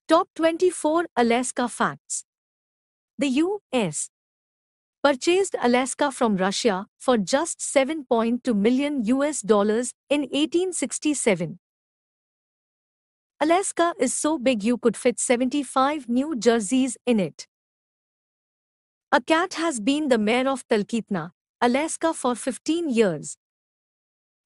Top 24 Alaska Facts. The U.S. purchased Alaska from Russia for just $7.2 million in 1867. Alaska is so big you could fit 75 New Jerseys in it. A cat has been the mayor of Talkeetna, Alaska for 15 years.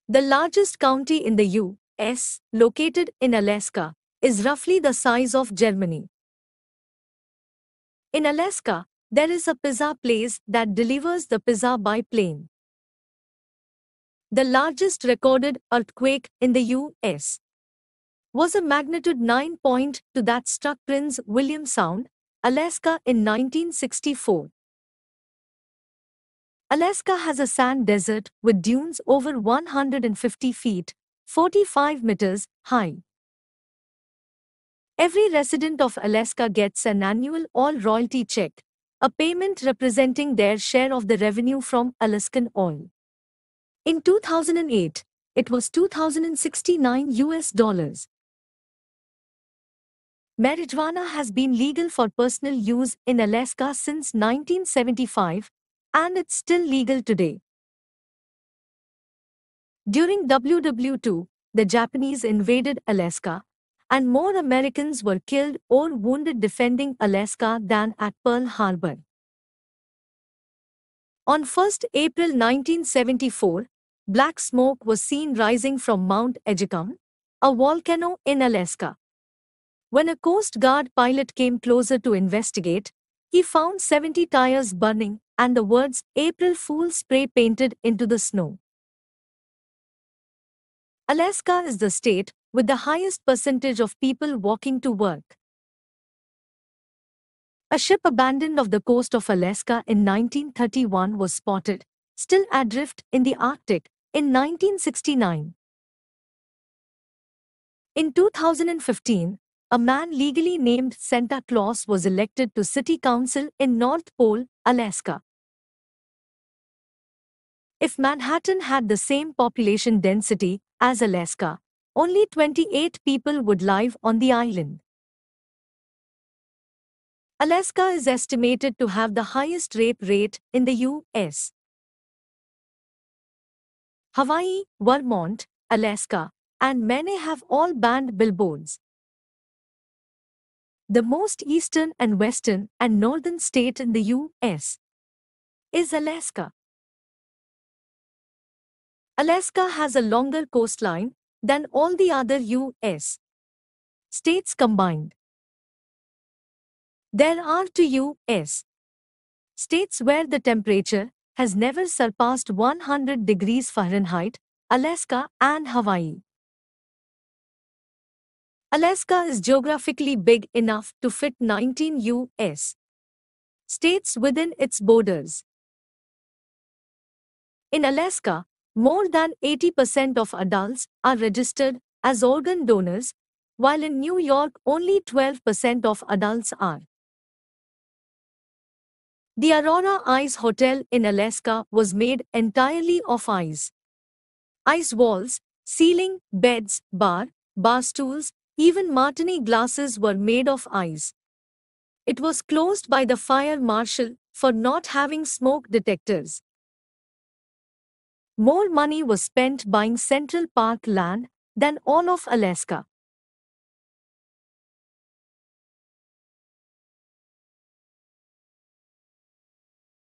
The largest county in the U.S., located in Alaska, is roughly the size of Germany. In Alaska, there is a pizza place that delivers the pizza by plane. The largest recorded earthquake in the U.S. was a magnitude 9.2 that struck Prince William Sound, Alaska in 1964. Alaska has a sand desert with dunes over 150 feet, 45 meters, high. Every resident of Alaska gets an annual all-royalty check, a payment representing their share of the revenue from Alaskan oil. In 2008, it was $2,069. Marijuana has been legal for personal use in Alaska since 1975, and it's still legal today. During WW II, the Japanese invaded Alaska, and more Americans were killed or wounded defending Alaska than at Pearl Harbor. On 1 April 1974, black smoke was seen rising from Mount Edgecumbe, a volcano in Alaska. When a Coast Guard pilot came closer to investigate, he found 70 tires burning and the words "April Fool's" spray painted into the snow. Alaska is the state with the highest percentage of people walking to work. A ship abandoned off the coast of Alaska in 1931 was spotted, still adrift in the Arctic, in 1969. In 2015, a man legally named Santa Claus was elected to City Council in North Pole, Alaska. If Manhattan had the same population density as Alaska, only 28 people would live on the island. Alaska is estimated to have the highest rape rate in the U.S. Hawaii, Vermont, Alaska, and Maine have all banned billboards. The most eastern and western and northern state in the U.S. is Alaska. Alaska has a longer coastline than all the other U.S. states combined. There are two U.S. states where the temperature has never surpassed 100 degrees Fahrenheit, Alaska and Hawaii. Alaska is geographically big enough to fit 19 U.S. states within its borders. In Alaska, more than 80% of adults are registered as organ donors, while in New York only 12% of adults are. The Aurora Ice Hotel in Alaska was made entirely of ice. Ice walls, ceiling, beds, bar stools, even martini glasses were made of ice. It was closed by the fire marshal for not having smoke detectors. More money was spent buying Central Park land than all of Alaska.